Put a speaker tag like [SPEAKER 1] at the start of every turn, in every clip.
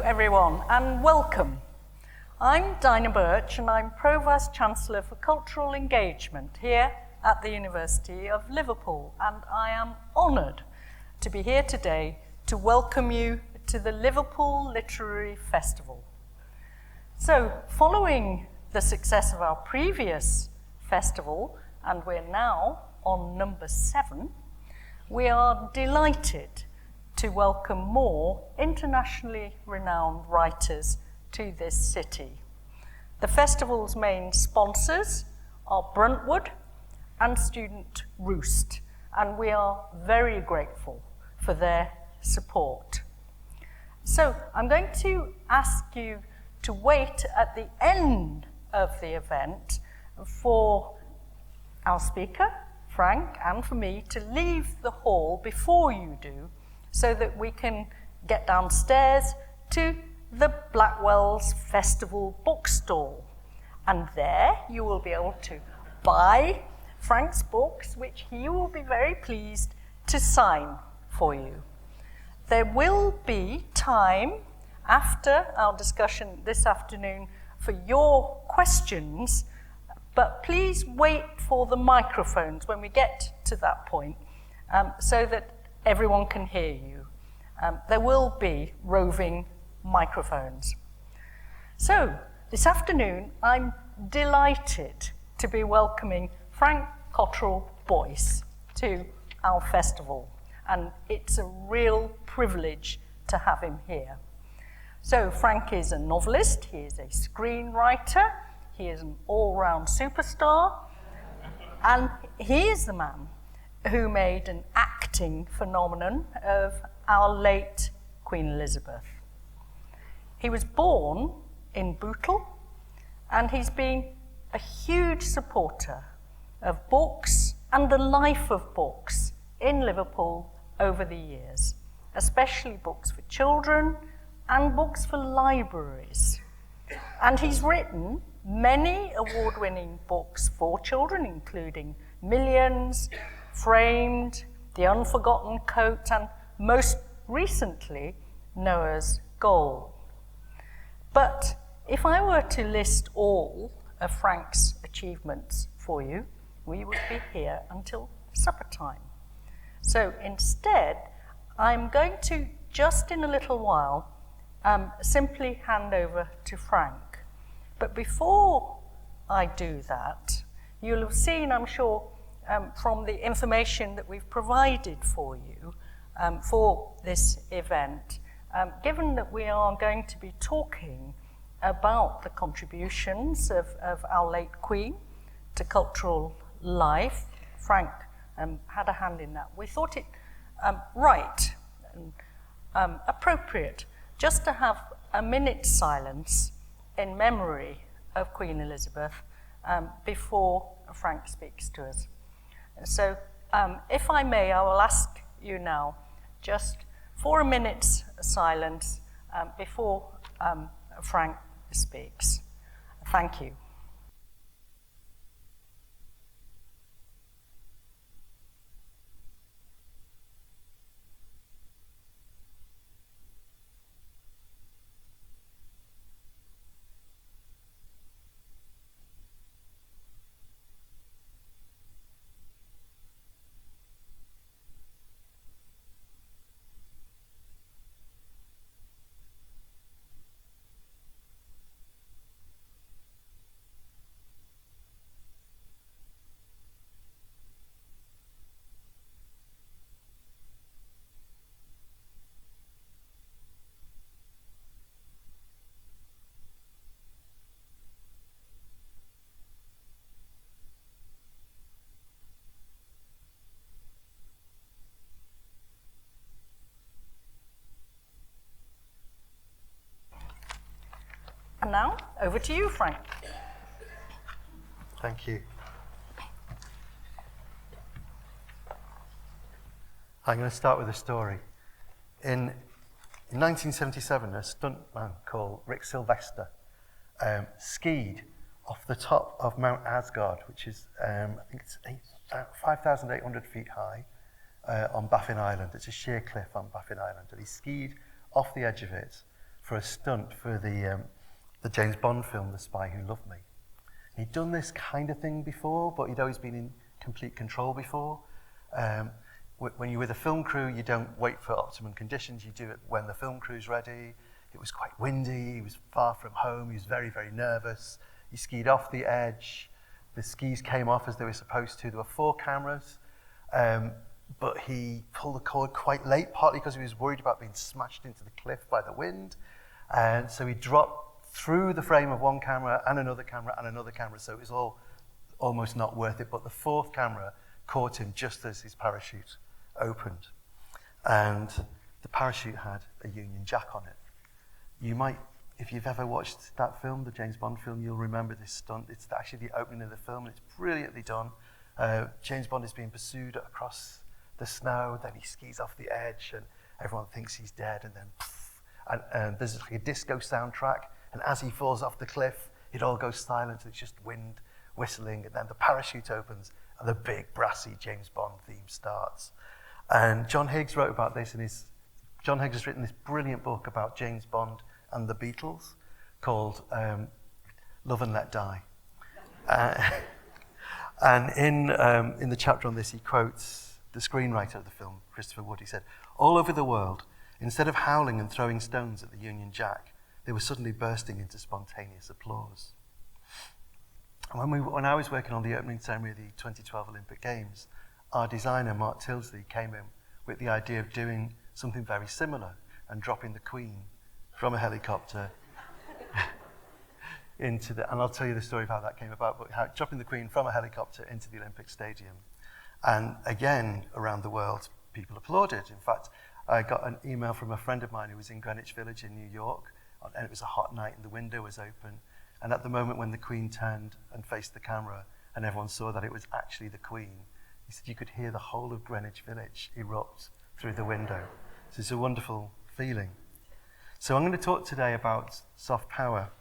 [SPEAKER 1] everyone, and welcome. I'm Dinah Birch, and I'm Pro-Vice Chancellor for Cultural Engagement here at the University of Liverpool, and I am honoured to be here today to welcome you to the Liverpool Literary Festival. So, following the success of our previous festival, and we're now on number 7, we are delighted to welcome more internationally renowned writers to this city. The festival's main sponsors are Bruntwood and Student Roost, and we are very grateful for their support. So I'm going to ask you to wait at the end of the event for our speaker, Frank, and for me to leave the hall before you do, so that we can get downstairs to the Blackwell's Festival bookstall. And there you will be able to buy Frank's books, which he will be very pleased to sign for you. There will be time after our discussion this afternoon for your questions, but please wait for the microphones when we get to that point, so that everyone can hear you. There will be roving microphones. So, this afternoon, I'm delighted to be welcoming Frank Cottrell Boyce to our festival, and it's a real privilege to have him here. So, Frank is a novelist, he is a screenwriter, he is an all-round superstar, and he is the man who made an acting phenomenon of our late Queen Elizabeth. He was born in Bootle, and he's been a huge supporter of books and the life of books in Liverpool over the years, especially books for children and books for libraries. And he's written many award-winning books for children, including Millions, Framed, The Unforgotten Coat, and most recently, Noah's Goal. But if I were to list all of Frank's achievements for you, we would be here until supper time. So instead, I'm going to, just in a little while, simply hand over to Frank. But before I do that, you'll have seen, I'm sure, from the information that we've provided for you for this event, given that we are going to be talking about the contributions of our late Queen to cultural life, Frank had a hand in that. We thought it right and appropriate just to have a minute's silence in memory of Queen Elizabeth before Frank speaks to us. So, if I may, I will ask you now just for a minute's silence before Frank speaks. Thank you. And now, over to you, Frank.
[SPEAKER 2] Thank you. I'm going to start with a story. In 1977, a stuntman called Rick Sylvester skied off the top of Mount Asgard, which is, I think it's 5,800 feet high on Baffin Island. It's a sheer cliff on Baffin Island. And he skied off the edge of it for a stunt for the James Bond film, The Spy Who Loved Me. He'd done this kind of thing before, but he'd always been in complete control before. When you're with a film crew, you don't wait for optimum conditions, you do it when the film crew's ready. It was quite windy, he was far from home, he was very, very nervous. He skied off the edge, the skis came off as they were supposed to. There were 4 cameras, but he pulled the cord quite late, partly because he was worried about being smashed into the cliff by the wind. And so he dropped through the frame of one camera and another camera and another camera, so it was all almost not worth it. But the 4th camera caught him just as his parachute opened. And the parachute had a Union Jack on it. You might, if you've ever watched that film, the James Bond film, you'll remember this stunt. It's actually the opening of the film, and it's brilliantly done. James Bond is being pursued across the snow, then he skis off the edge, and everyone thinks he's dead, and then poof, and there's like a disco soundtrack, and as he falls off the cliff, it all goes silent, it's just wind whistling, and then the parachute opens, and the big brassy James Bond theme starts. And John Higgs wrote about this John Higgs has written this brilliant book about James Bond and the Beatles called Love and Let Die. And in the chapter on this, he quotes the screenwriter of the film, Christopher Wood. He said, "All over the world, instead of howling and throwing stones at the Union Jack, they were suddenly bursting into spontaneous applause." And when I was working on the opening ceremony of the 2012 Olympic Games, our designer, Mark Tilsley, came in with the idea of doing something very similar and dropping the Queen from a helicopter into the, and I'll tell you the story of how that came about, but dropping the Queen from a helicopter into the Olympic Stadium. And again, around the world, people applauded. In fact, I got an email from a friend of mine who was in Greenwich Village in New York, and it was a hot night and the window was open. And at the moment when the Queen turned and faced the camera and everyone saw that it was actually the Queen, he said you could hear the whole of Greenwich Village erupt through the window. So it's a wonderful feeling. So I'm going to talk today about soft power.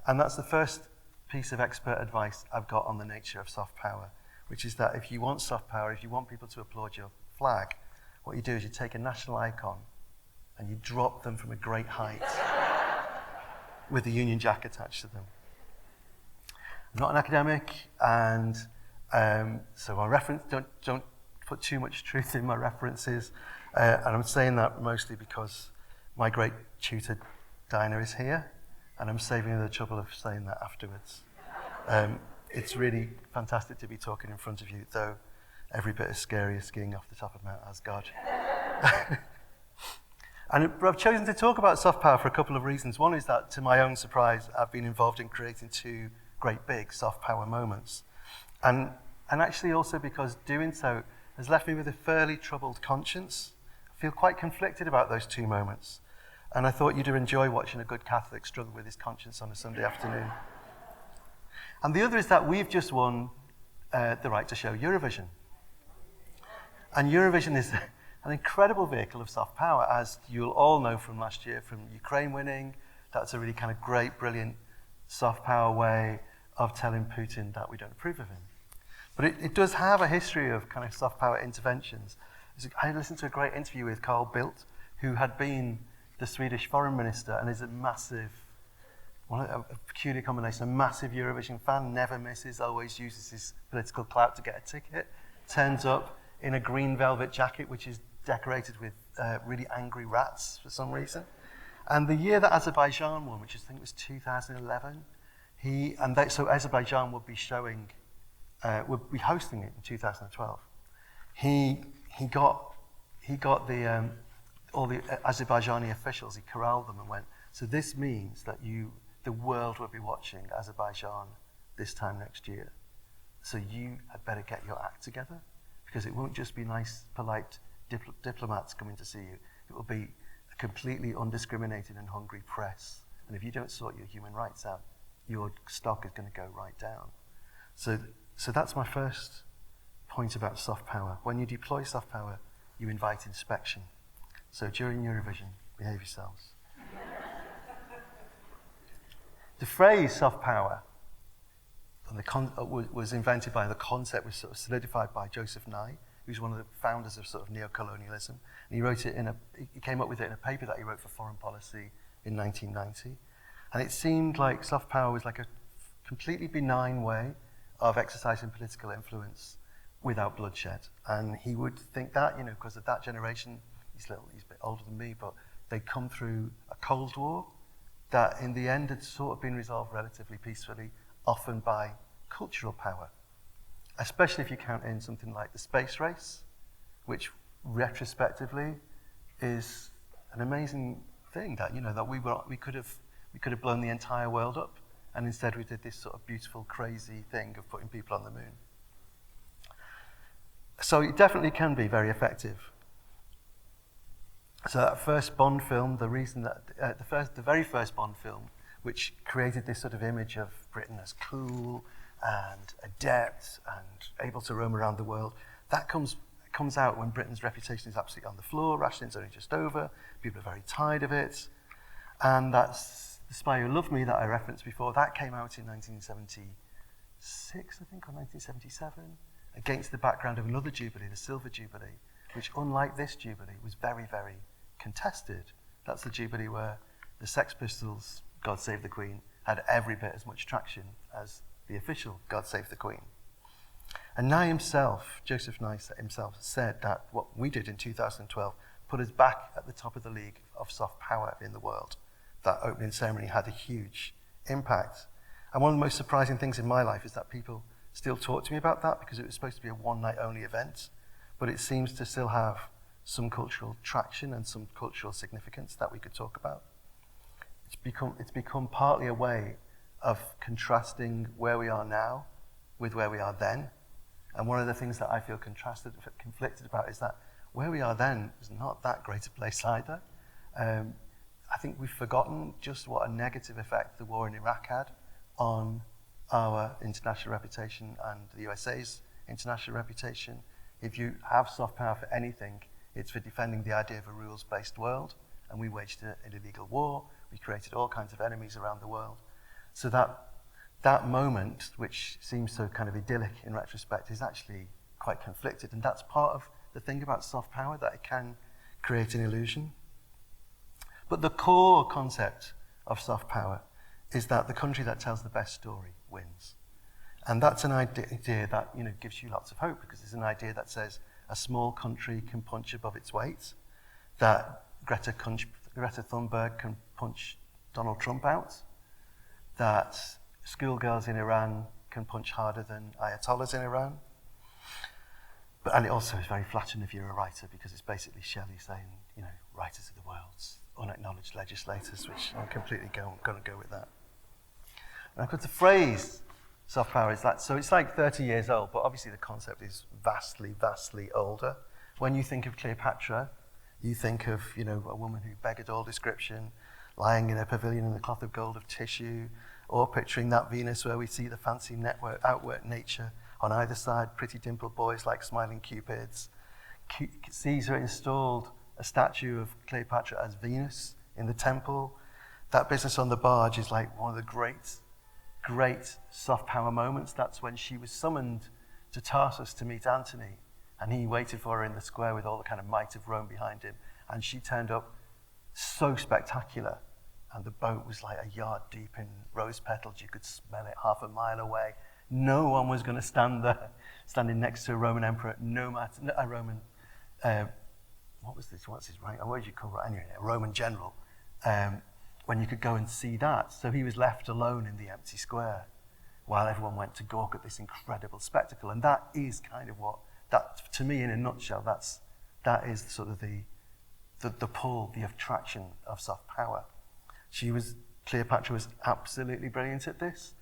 [SPEAKER 2] And that's the first piece of expert advice I've got on the nature of soft power, which is that if you want soft power, if you want people to applaud your flag, what you do is you take a national icon and you drop them from a great height with the Union Jack attached to them. I'm not an academic, and so my reference, don't put too much truth in my references, and I'm saying that mostly because my great tutor Dinah is here, and I'm saving her the trouble of saying that afterwards. It's really fantastic to be talking in front of you, though every bit as scary as skiing off the top of Mount Asgard. But I've chosen to talk about soft power for a couple of reasons. One is that, to my own surprise, I've been involved in creating 2 great big soft power moments. And actually also because doing so has left me with a fairly troubled conscience. I feel quite conflicted about those 2 moments. And I thought you'd enjoy watching a good Catholic struggle with his conscience on a Sunday afternoon. And the other is that we've just won the right to show Eurovision. And Eurovision is an incredible vehicle of soft power, as you'll all know from last year, from Ukraine winning. That's a really kind of great, brilliant soft power way of telling Putin that we don't approve of him. But it does have a history of kind of soft power interventions. I listened to a great interview with Carl Bildt, who had been the Swedish foreign minister and is a peculiar combination, a massive Eurovision fan, never misses, always uses his political clout to get a ticket, turns up in a green velvet jacket which is decorated with really angry rats for some reason. And the year that Azerbaijan won, which I think was 2011, so Azerbaijan would be hosting it in 2012. He got all the Azerbaijani officials, he corralled them and went, so this means that the world will be watching Azerbaijan this time next year. So you had better get your act together, because it won't just be nice, polite diplomats coming to see you. It will be a completely undiscriminated and hungry press. And if you don't sort your human rights out, your stock is going to go right down. So that's my first point about soft power. When you deploy soft power, you invite inspection. So during Eurovision, behave yourselves. The phrase soft power was invented by, the concept was sort of solidified by Joseph Nye, who's one of the founders of sort of neo-colonialism. And he came up with it in a paper that he wrote for Foreign Policy in 1990. And it seemed like soft power was like a completely benign way of exercising political influence without bloodshed. And he would think that, because of that generation, he's a bit older than me, but they'd come through a Cold War that in the end had sort of been resolved relatively peacefully, often by cultural power, especially if you count in something like the space race, which retrospectively is an amazing thing that, that we could have blown the entire world up, and instead we did this sort of beautiful, crazy thing of putting people on the moon. So it definitely can be very effective. So that first Bond film, the reason that the very first Bond film, which created this sort of image of Britain as cool and adept and able to roam around the world, that comes out when Britain's reputation is absolutely on the floor. Rationing's only just over. People are very tired of it. And that's The Spy Who Loved Me that I referenced before. That came out in 1976, I think, or 1977, against the background of another Jubilee, the Silver Jubilee, which, unlike this Jubilee, was very, very contested. That's the Jubilee where the Sex Pistols' God Save the Queen had every bit as much traction as the official God Save the Queen. And Nye himself, Joseph Nye himself, said that what we did in 2012 put us back at the top of the league of soft power in the world. That opening ceremony had a huge impact. And one of the most surprising things in my life is that people still talk to me about that, because it was supposed to be a one-night-only event, but it seems to still have some cultural traction and some cultural significance that we could talk about. It's become partly a way of contrasting where we are now with where we are then. And one of the things that I feel conflicted about is that where we are then is not that great a place either. I think we've forgotten just what a negative effect the war in Iraq had on our international reputation and the USA's international reputation. If you have soft power for anything, it's for defending the idea of a rules-based world, and we waged an illegal war. We created all kinds of enemies around the world. So that moment, which seems so kind of idyllic in retrospect, is actually quite conflicted, and that's part of the thing about soft power, that it can create an illusion. But the core concept of soft power is that the country that tells the best story wins. And that's an idea that gives you lots of hope, because it's an idea that says a small country can punch above its weight, that Greta Thunberg can punch Donald Trump out, that schoolgirls in Iran can punch harder than Ayatollahs in Iran. And it also is very flattering if you're a writer, because it's basically Shelley saying, writers of the world's unacknowledged legislators, which I'm completely going to go with that. And of course, the phrase soft power is that, so it's like 30 years old, but obviously the concept is vastly, vastly older. When you think of Cleopatra, you think of, a woman who beggared all description, lying in a pavilion in the cloth of gold of tissue, or picturing that Venus where we see the fancy outwork nature on either side, pretty dimpled boys like smiling cupids. Caesar installed a statue of Cleopatra as Venus in the temple. That business on the barge is like one of the great soft power moments. That's when she was summoned to Tarsus to meet Antony, and he waited for her in the square with all the kind of might of Rome behind him, and she turned up so spectacular, and the boat was like a yard deep in rose petals. You could smell it half a mile away. No one was going to stand there, standing next to a Roman emperor, a Roman, what's his rank? What did you call it? Anyway, a Roman general, when you could go and see that. So he was left alone in the empty square while everyone went to gawk at this incredible spectacle. And that is kind of that, to me, in a nutshell, that is sort of the pull, the attraction of soft power. Cleopatra was absolutely brilliant at this.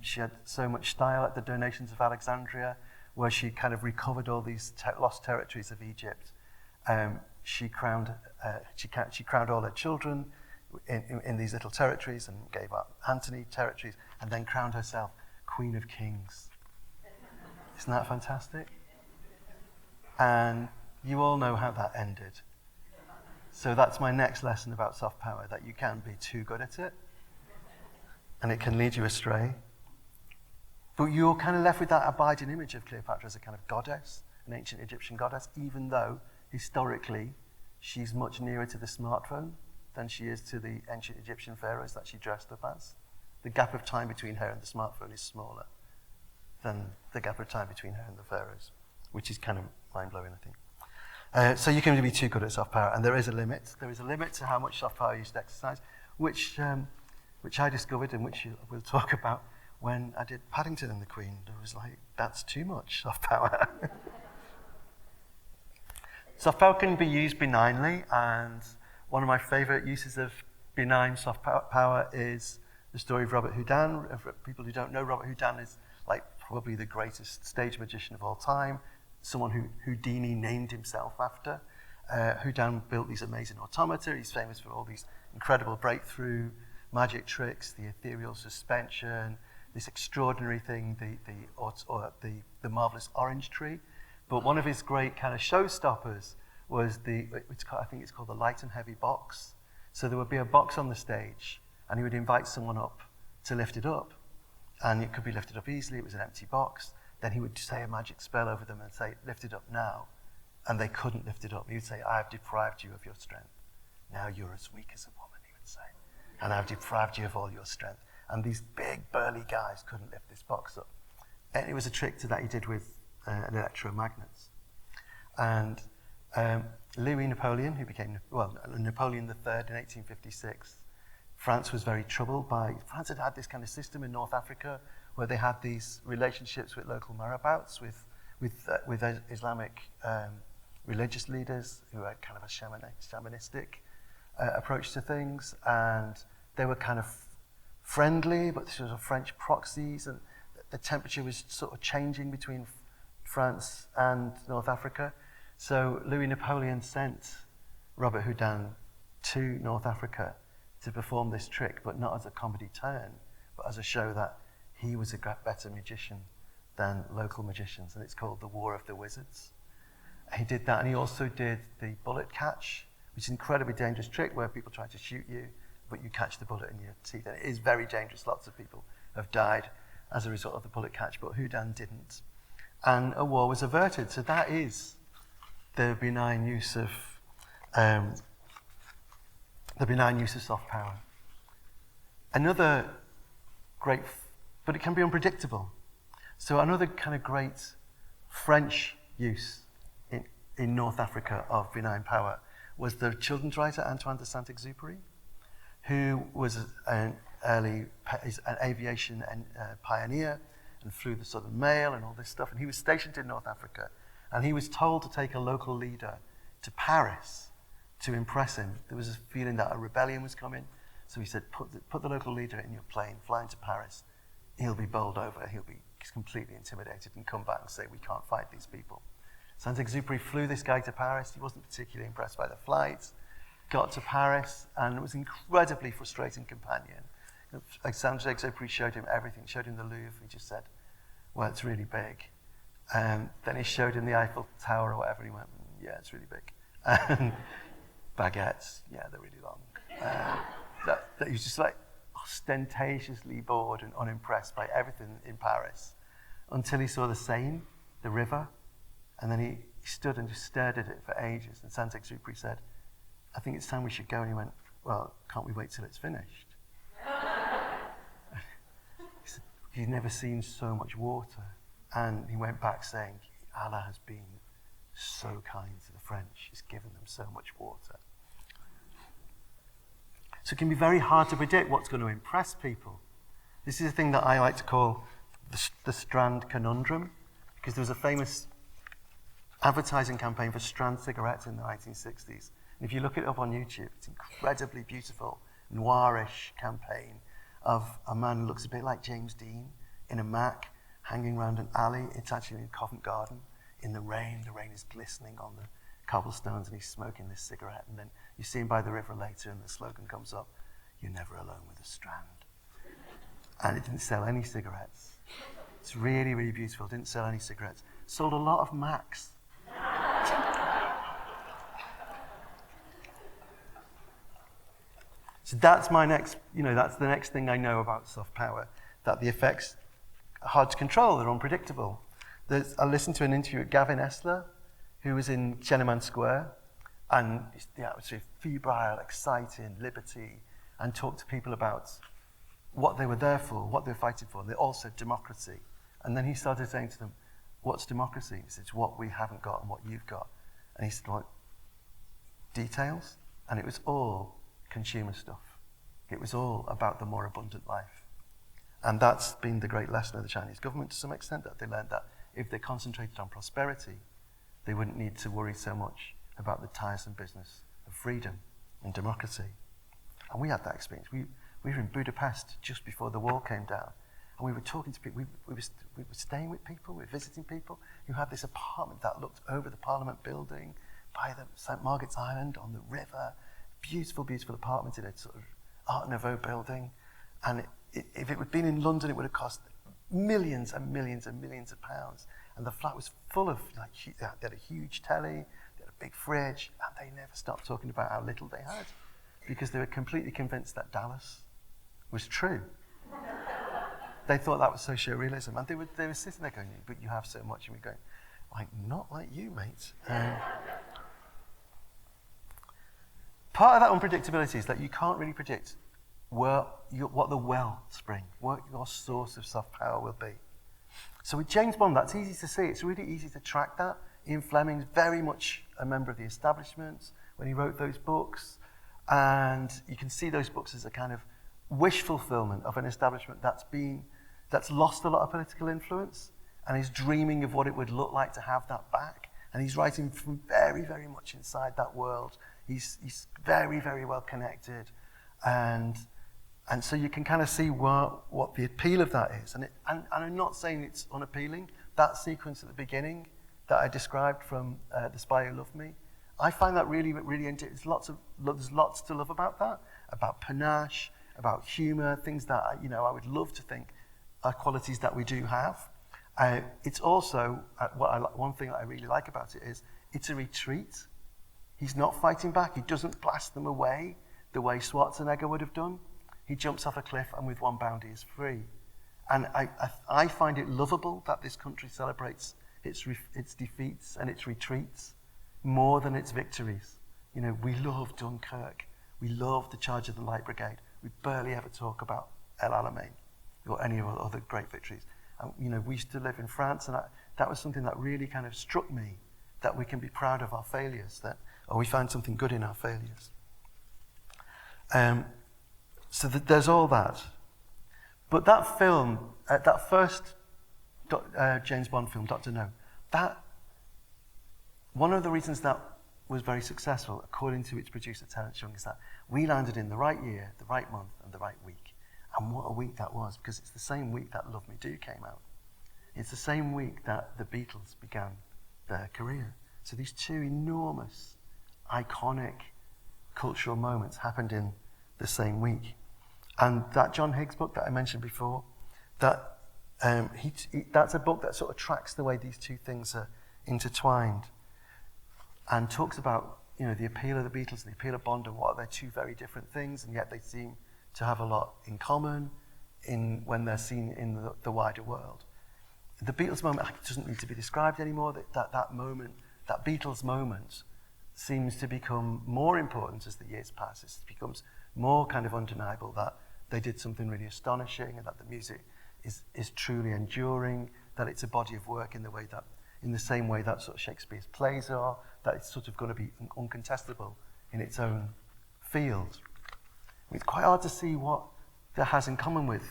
[SPEAKER 2] She had so much style at the donations of Alexandria, where she kind of recovered all these lost territories of Egypt. She crowned all her children in these little territories, and gave up Antony territories, and then crowned herself Queen of Kings. Isn't that fantastic? And you all know how that ended. So that's my next lesson about soft power, that you can be too good at it, and it can lead you astray. But you're kind of left with that abiding image of Cleopatra as a kind of goddess, an ancient Egyptian goddess, even though historically she's much nearer to the smartphone than she is to the ancient Egyptian pharaohs that she dressed up as. The gap of time between her and the smartphone is smaller than the gap of time between her and the pharaohs, which is kind of mind-blowing, I think. So you can be too good at soft power, and there is a limit. There is a limit to how much soft power you should exercise, which I discovered and which we'll talk about when I did Paddington and the Queen. I was like, that's too much soft power. Soft power can be used benignly, and one of my favourite uses of benign soft power is the story of Robert Houdin. For people who don't know, Robert Houdin is like probably the greatest stage magician of all time, someone who Houdini named himself after. Houdin built these amazing automata. He's famous for all these incredible breakthrough magic tricks, the ethereal suspension, this extraordinary thing, the marvelous orange tree. But one of his great kind of showstoppers was I think it's called the light and heavy box. So there would be a box on the stage, and he would invite someone up to lift it up. And it could be lifted up easily, it was an empty box. Then he would say a magic spell over them and say, lift it up now. And they couldn't lift it up. He would say, I have deprived you of your strength. Now you're as weak as a woman, he would say. And I've deprived you of all your strength. And these big, burly guys couldn't lift this box up. And it was a trick that he did with electromagnets. And Louis Napoleon, who became, Napoleon III in 1856, France was very troubled France had this kind of system in North Africa where they had these relationships with local marabouts, with Islamic religious leaders who had kind of a shamanistic approach to things, and they were kind of friendly, but this was a French proxies, and the temperature was sort of changing between France and North Africa. So Louis Napoleon sent Robert Houdin to North Africa to perform this trick, but not as a comedy turn, but as a show that he was a better magician than local magicians, and it's called the War of the Wizards. He did that, and he also did the bullet catch, which is an incredibly dangerous trick where people try to shoot you, but you catch the bullet in your teeth, and it is very dangerous. Lots of people have died as a result of the bullet catch, but Houdin didn't. And a war was averted, so that is the benign use of soft power. Another great, but it can be unpredictable. So another kind of great French use in North Africa of benign power was the children's writer Antoine de Saint-Exupéry, who was an aviation pioneer and flew the Southern Mail and all this stuff. And he was stationed in North Africa, and he was told to take a local leader to Paris to impress him. There was a feeling that a rebellion was coming, so he said, put the local leader in your plane, fly into Paris. He'll be bowled over, he'll be completely intimidated and come back and say, we can't fight these people. Saint-Exupéry flew this guy to Paris. He wasn't particularly impressed by the flight, got to Paris, and it was an incredibly frustrating companion. Like Saint-Exupéry showed him everything, showed him the Louvre. He just said, well, it's really big. Then he showed him the Eiffel Tower or whatever, and he went, yeah, it's really big. And baguettes, yeah, they're really long. That he was just like ostentatiously bored and unimpressed by everything in Paris until he saw the Seine, the river, and then he stood and just stared at it for ages. And Saint-Exupéry said, I think it's time we should go. And he went, well, can't we wait till it's finished? He said, he's never seen so much water. And he went back saying, Allah has been so kind to the French. He's given them so much water. So it can be very hard to predict what's going to impress people. This is a thing that I like to call the Strand conundrum, because there was a famous advertising campaign for Strand cigarettes in the 1960s. And if you look it up on YouTube, it's an incredibly beautiful, noirish campaign of a man who looks a bit like James Dean in a Mac, hanging around an alley. It's actually in Covent Garden, in the rain. The rain is glistening on the cobblestones, and he's smoking this cigarette. And then you see him by the river later, and the slogan comes up, "You're never alone with a Strand." And it didn't sell any cigarettes. It's really, really beautiful. It didn't sell any cigarettes. Sold a lot of Macs. So that's my next, that's the next thing I know about soft power, that the effects are hard to control, they're unpredictable. I listened to an interview with Gavin Esler, who was in Tiananmen Square, and the atmosphere, febrile, exciting, liberty, and talked to people about what they were there for, what they were fighting for. They all said democracy. And then he started saying to them, what's democracy? He said, it's what we haven't got and what you've got. And he said, like, details? And it was all consumer stuff. It was all about the more abundant life. And that's been the great lesson of the Chinese government to some extent, that they learned that if they concentrated on prosperity, they wouldn't need to worry so much about the tiresome business of freedom and democracy. And we had that experience. We were in Budapest just before the wall came down, and we were talking to people. We were staying with people, we were visiting people who had this apartment that looked over the Parliament building, by the St. Margaret's Island, on the river. Beautiful, beautiful apartment in a sort of Art Nouveau building. And if it had been in London, it would have cost millions and millions and millions of pounds. And the flat was full of, like, they had a huge telly, they had a big fridge, and they never stopped talking about how little they had, because they were completely convinced that Dallas was true. They thought that was socio-realism. And they were sitting there going, but you have so much. And we're going, like, not like you, mate. Part of that unpredictability is that you can't really predict what the wellspring, what your source of soft power will be. So with James Bond, that's easy to see. It's really easy to track that. Ian Fleming's very much a member of the establishment when he wrote those books. And you can see those books as a kind of wish fulfillment of an establishment that's lost a lot of political influence and is dreaming of what it would look like to have that back. And he's writing from very, very much inside that world. He's very, very well connected. And so you can kind of see what the appeal of that is. And I'm not saying it's unappealing. That sequence at the beginning that I described from The Spy Who Loved Me, I find that really, really interesting. There's lots to love about that, about panache, about humour, things that I would love to think are qualities that we do have. It's also, one thing that I really like about it is it's a retreat. He's not fighting back. He doesn't blast them away the way Schwarzenegger would have done. He jumps off a cliff and with one bound he is free. And I find it lovable that this country celebrates its defeats and its retreats more than its victories. We love Dunkirk. We love the Charge of the Light Brigade. We barely ever talk about El Alamein or any of our other great victories. And, we used to live in France, and that was something that really kind of struck me, that we can be proud of our failures, or we find something good in our failures. So there's all that. But that film, that first James Bond film, Dr. No, one of the reasons that was very successful, according to its producer, Terence Young, is that we landed in the right year, the right month, and the right week. And what a week that was, because it's the same week that Love Me Do came out. It's the same week that the Beatles began their career. So these two enormous, iconic cultural moments happened in the same week. And that John Higgs book that I mentioned before, that's a book that sort of tracks the way these two things are intertwined and talks about, the appeal of the Beatles and the appeal of Bond, and what they're two very different things, and yet they seem to have a lot in common when they're seen in the wider world. The Beatles moment doesn't need to be described anymore. That moment, that Beatles moment, seems to become more important as the years pass. It becomes more kind of undeniable that they did something really astonishing, and that the music is truly enduring, that it's a body of work in the same way that sort of Shakespeare's plays are, that it's sort of going to be uncontestable in its own field. It's quite hard to see what that has in common with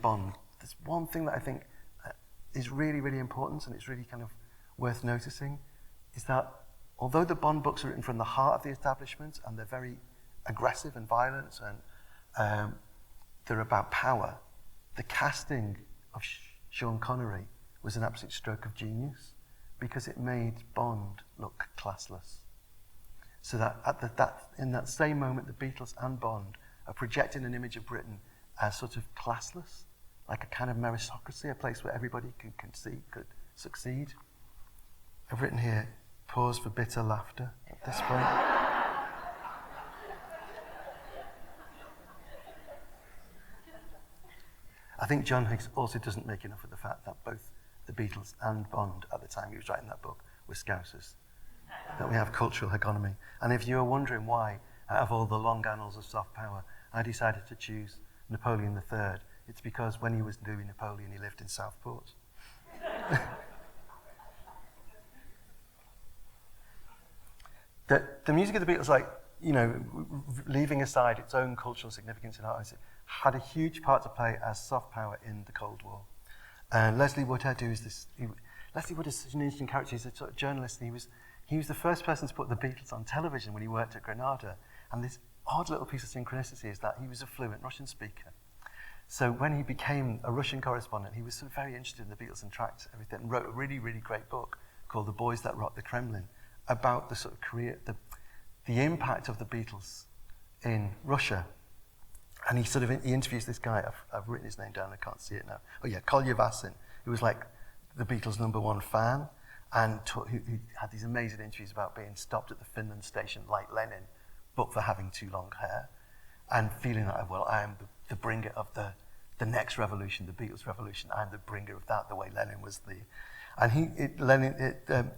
[SPEAKER 2] Bond. There's one thing that I think is really, really important, and it's really kind of worth noticing, is that although the Bond books are written from the heart of the establishment, and they're very aggressive and violent, and they're about power, the casting of Sean Connery was an absolute stroke of genius, because it made Bond look classless. So that in that same moment, the Beatles and Bond are projecting an image of Britain as sort of classless, like a kind of meritocracy, a place where everybody could succeed. I've written here, pause for bitter laughter at this point. I think John Higgs also doesn't make enough of the fact that both the Beatles and Bond at the time he was writing that book were Scousers. That we have cultural hegemony. And if you were wondering why, out of all the long annals of soft power, I decided to choose Napoleon III, it's because when he was doing Napoleon, he lived in Southport. The music of the Beatles, like, you know, leaving aside its own cultural significance in art, had a huge part to play as soft power in the Cold War. And Leslie Woodhead, Leslie Wood is such an interesting character. He's a sort of journalist, and he was the first person to put the Beatles on television when he worked at Granada. And this odd little piece of synchronicity is that he was a fluent Russian speaker. So when he became a Russian correspondent, he was sort of very interested in the Beatles and tracked everything, and wrote a really, really great book called The Boys That Rocked the Kremlin, about the sort of career, the impact of the Beatles in Russia. And he interviews this guy, I've written his name down, I can't see it now. Oh yeah, Kolya Vassin, who was like the Beatles' #1 fan, and who had these amazing interviews about being stopped at the Finland station like Lenin, but for having too long hair, and feeling that, well, I am the bringer of the next revolution, the Beatles revolution. I'm the bringer of that, the way Lenin was the... And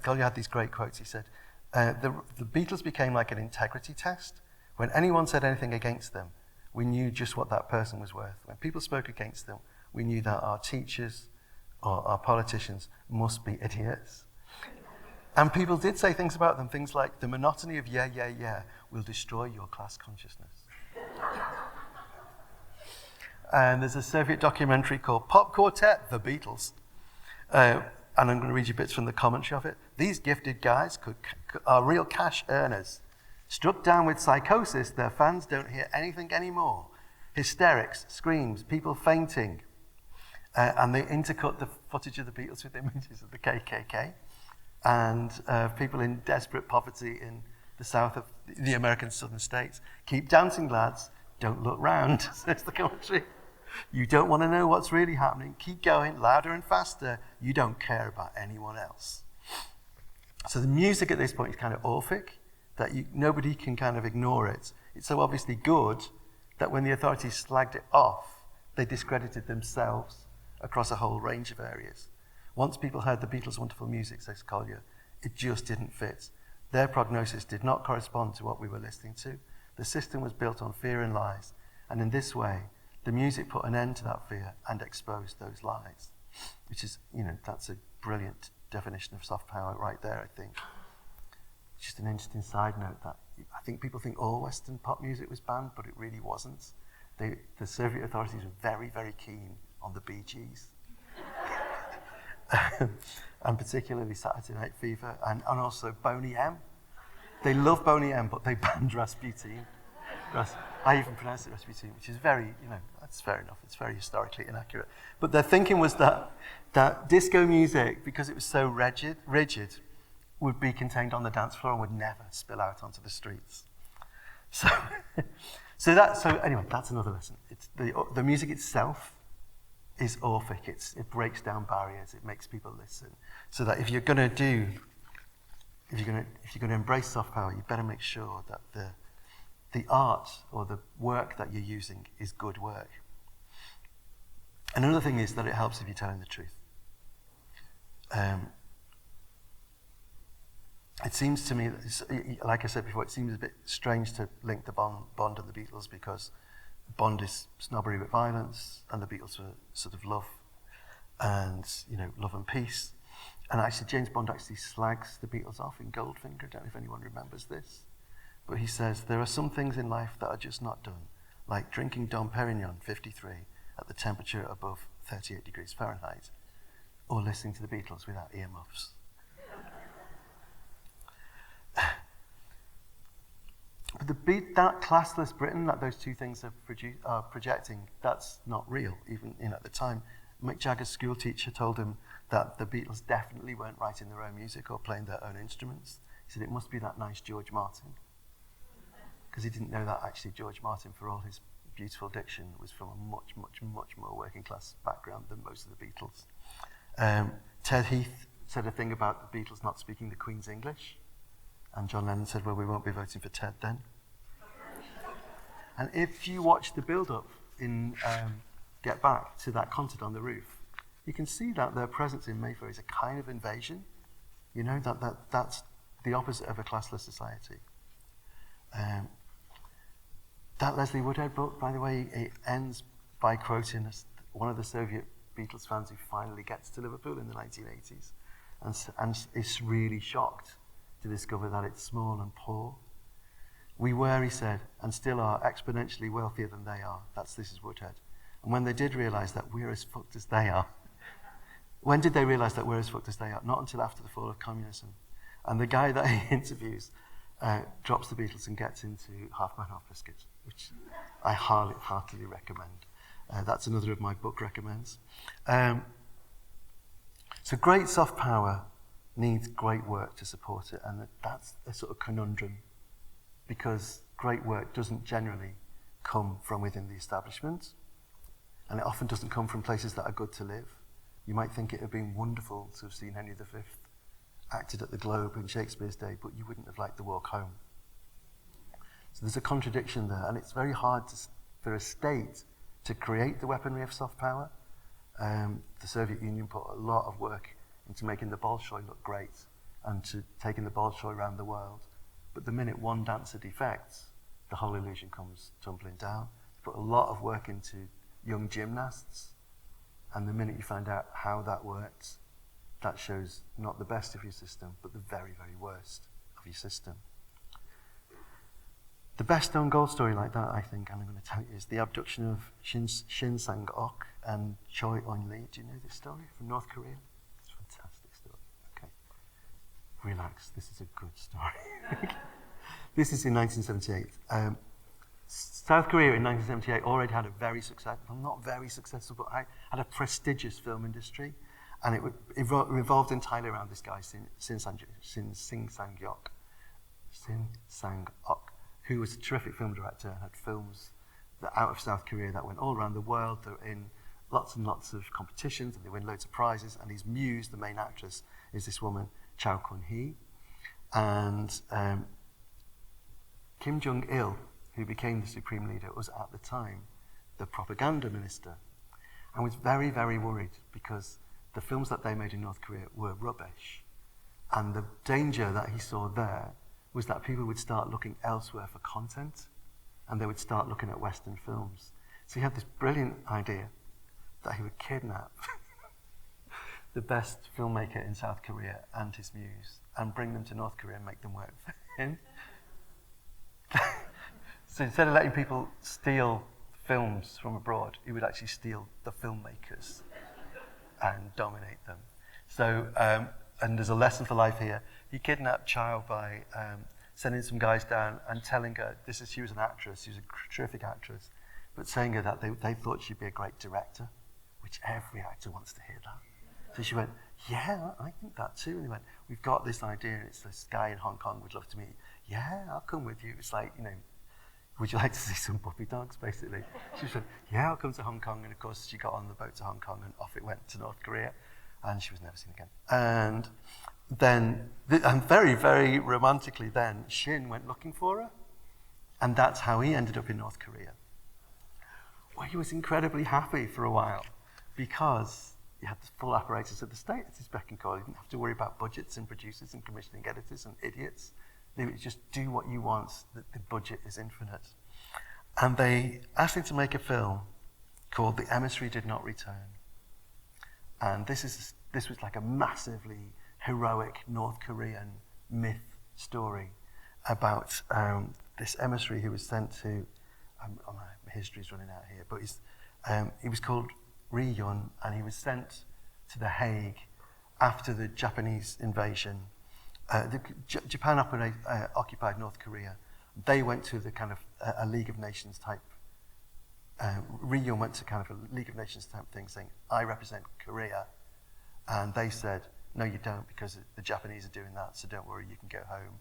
[SPEAKER 2] Kolya had these great quotes. He said, the Beatles became like an integrity test. When anyone said anything against them, we knew just what that person was worth. When people spoke against them, we knew that our teachers or our politicians must be idiots. And people did say things about them, things like, the monotony of yeah, yeah, yeah will destroy your class consciousness. And there's a Soviet documentary called Pop Quartet, The Beatles. And I'm going to read you bits from the commentary of it. These gifted guys are real cash earners. Struck down with psychosis, their fans don't hear anything anymore. Hysterics, screams, people fainting. And they intercut the footage of the Beatles with images of the KKK and people in desperate poverty in the south of the American southern states. Keep dancing, lads. Don't look round, says the commentary. You don't want to know what's really happening. Keep going, louder and faster. You don't care about anyone else. So the music at this point is kind of Orphic, that nobody can kind of ignore it. It's so obviously good that when the authorities slagged it off, they discredited themselves across a whole range of areas. Once people heard the Beatles' wonderful music, says Collier, it just didn't fit. Their prognosis did not correspond to what we were listening to. The system was built on fear and lies, and in this way, the music put an end to that fear and exposed those lies, which is, that's a brilliant definition of soft power right there, I think. Just an interesting side note that I think people think all Western pop music was banned, but it really wasn't. The Soviet authorities were very, very keen on the Bee Gees. And particularly Saturday Night Fever and also Boney M. They love Boney M, but they banned Rasputin. I even pronounced it Rasputin, which is very, that's fair enough. It's very historically inaccurate. But their thinking was that disco music, because it was so rigid, would be contained on the dance floor and would never spill out onto the streets. So anyway, that's another lesson. It's the music itself is Orphic. It breaks down barriers. It makes people listen. So that if you're going to embrace soft power, you better make sure that the art or the work that you're using is good work. And another thing is that it helps if you're telling the truth. It seems to me, like I said before, it seems a bit strange to link the Bond and the Beatles, because Bond is snobbery with violence, and the Beatles were sort of love and peace. And actually, James Bond actually slags the Beatles off in Goldfinger. I don't know if anyone remembers this, but he says there are some things in life that are just not done, like drinking Dom Perignon 53 at the temperature above 38 degrees Fahrenheit, or listening to the Beatles without earmuffs. But that classless Britain that those two things are projecting, that's not real. Even at the time, Mick Jagger's school teacher told him that the Beatles definitely weren't writing their own music or playing their own instruments. He said it must be that nice George Martin, because he didn't know that actually George Martin, for all his beautiful diction, was from a much, much, much more working class background than most of the Beatles. Ted Heath said a thing about the Beatles not speaking the Queen's English. And John Lennon said, well, we won't be voting for Ted then. And if you watch the build-up in Get Back to that concert on the roof, you can see that their presence in Mayfair is a kind of invasion. You know, that's the opposite of a classless society. That Leslie Woodhead book, by the way, it ends by quoting one of the Soviet Beatles fans who finally gets to Liverpool in the 1980s and is really shocked to discover that it's small and poor. We were, he said, and still are exponentially wealthier than they are. This is Woodhead. And when they did realise that we're as fucked as they are, when did they realise that we're as fucked as they are? Not until after the fall of communism. And the guy that he interviews drops the Beatles and gets into Half Man, Half Biscuit, which I heartily recommend. That's another of my book recommends. So great soft power needs great work to support it, and that's a sort of conundrum, because great work doesn't generally come from within the establishment, and it often doesn't come from places that are good to live. You might think it would have been wonderful to have seen Henry V acted at the Globe in Shakespeare's day, but you wouldn't have liked the walk home. So there's a contradiction there, and it's very hard for a state to create the weaponry of soft power. The Soviet Union put a lot of work into making the Bolshoi look great and to taking the Bolshoi around the world. But the minute one dancer defects, the whole illusion comes tumbling down. They put a lot of work into young gymnasts, and the minute you find out how that works, that shows not the best of your system, but the very, very worst of your system. The best known gold story like that, I think, and I'm going to tell you, is the abduction of Shin Sang-ok and Choi On-lee. Do you know this story from North Korea? It's a fantastic story. Okay. Relax, this is a good story. This is in 1978. South Korea in 1978 already had a very successful, not very successful, but had a prestigious film industry. And it revolved entirely around this guy, Shin Sang-ok, who was a terrific film director and had films out of South Korea that went all around the world. They're in lots and lots of competitions, and they win loads of prizes. And his muse, the main actress, is this woman, Chow Kun-hee. And Kim Jong-il, who became the supreme leader, was at the time the propaganda minister, and was very, very worried because the films that they made in North Korea were rubbish. And the danger that he saw there was that people would start looking elsewhere for content, and they would start looking at Western films. So he had this brilliant idea that he would kidnap the best filmmaker in South Korea and his muse and bring them to North Korea and make them work for him. So instead of letting people steal films from abroad, he would actually steal the filmmakers and dominate them. So, and there's a lesson for life here. He kidnapped Chow by sending some guys down and telling her, she was an actress, she was a terrific actress, but saying her that they thought she'd be a great director, which every actor wants to hear that. So she went, yeah, I think that too. And he went, we've got this idea, it's this guy in Hong Kong would love to meet you. Yeah, I'll come with you. It's like, would you like to see some puppy dogs, basically? She said, yeah, I'll come to Hong Kong. And of course, she got on the boat to Hong Kong and off it went to North Korea. And she was never seen again. And then, and very, very romantically then, Shin went looking for her. And that's how he ended up in North Korea. Well, he was incredibly happy for a while because he had the full apparatus of the state at his beck and call. He didn't have to worry about budgets and producers and commissioning editors and idiots. They would just do what you want. The budget is infinite. And they asked him to make a film called The Emissary Did Not Return. And this was like a massively heroic North Korean myth story about this emissary who was sent to, my history's running out here, but he was called Ri Yun, and he was sent to The Hague after the Japanese invasion. Japan occupied North Korea. They went to the kind of a League of Nations type. Ri Yun went to kind of a League of Nations type thing, saying, I represent Korea. And they said, no, you don't, because the Japanese are doing that, so don't worry, you can go home.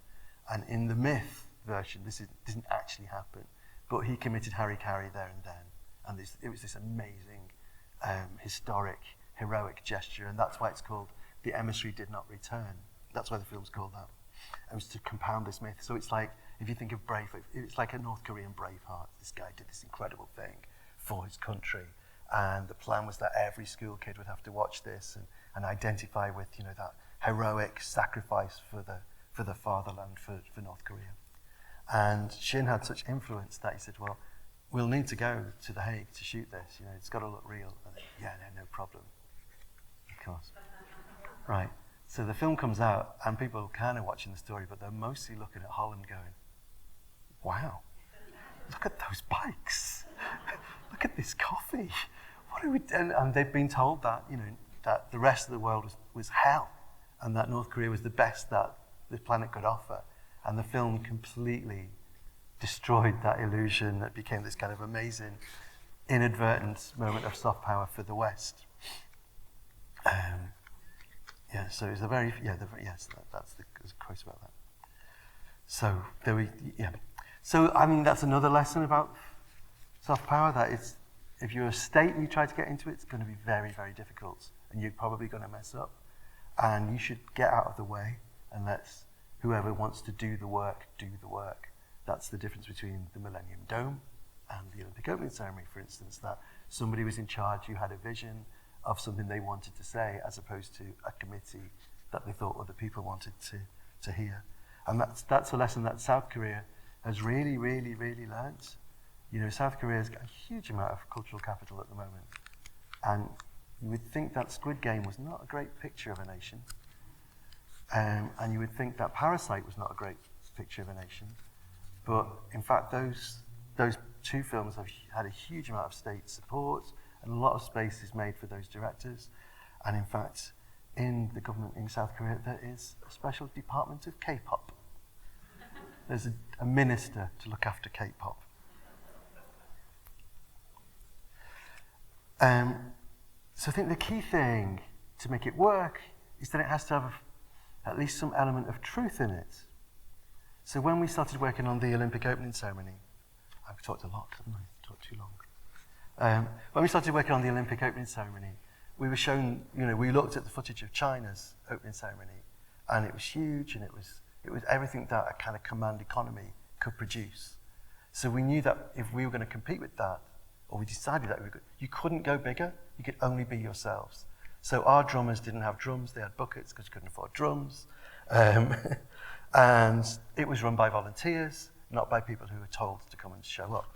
[SPEAKER 2] And in the myth version, this didn't actually happen, but he committed hara-kiri there and then. And it was this amazing, historic, heroic gesture, and that's why it's called The Emissary Did Not Return. That's why the film's called that. It was to compound this myth. So it's like, if you think of Braveheart, it's like a North Korean Braveheart. This guy did this incredible thing for his country, And the plan was that every school kid would have to watch this and identify with, that heroic sacrifice for the fatherland, for North Korea. And Shin had such influence that he said, well, we'll need to go to The Hague to shoot this. It's got to look real. And no problem. Of course. Right. So the film comes out, and people are kind of watching the story, but they're mostly looking at Holland going, wow, look at those bikes. Look at this coffee. What are we doing? And they've been told that, that the rest of the world was hell, and that North Korea was the best that the planet could offer. And the film completely destroyed that illusion that became this kind of amazing, inadvertent moment of soft power for the West. So it's a very, that's there's a quote about that. So So that's another lesson about soft power, that it's, if you're a state and you try to get into it, it's going to be very, very difficult, and you're probably going to mess up. And you should get out of the way and let whoever wants to do the work, do the work. That's the difference between the Millennium Dome and the Olympic opening ceremony, for instance, that somebody was in charge who had a vision of something they wanted to say, as opposed to a committee that they thought other people wanted to hear. And that's a lesson that South Korea has really, really, really learnt. South Korea's got a huge amount of cultural capital at the moment. And you would think that Squid Game was not a great picture of a nation. And you would think that Parasite was not a great picture of a nation. But in fact, those two films have had a huge amount of state support, and a lot of space is made for those directors. And in fact, in the government in South Korea, there is a special department of K-pop. There's a minister to look after K-pop. So I think the key thing to make it work is that it has to have at least some element of truth in it. So when we started working on the Olympic opening ceremony, I've talked a lot, haven't I? Talked too long. When we started working on the Olympic opening ceremony, we were shown, we looked at the footage of China's opening ceremony, and it was huge, and it was everything that a kind of command economy could produce. So we knew that if we were going to compete with that, or we decided that you couldn't go bigger, you could only be yourselves. So our drummers didn't have drums, they had buckets because you couldn't afford drums. And it was run by volunteers, not by people who were told to come and show up.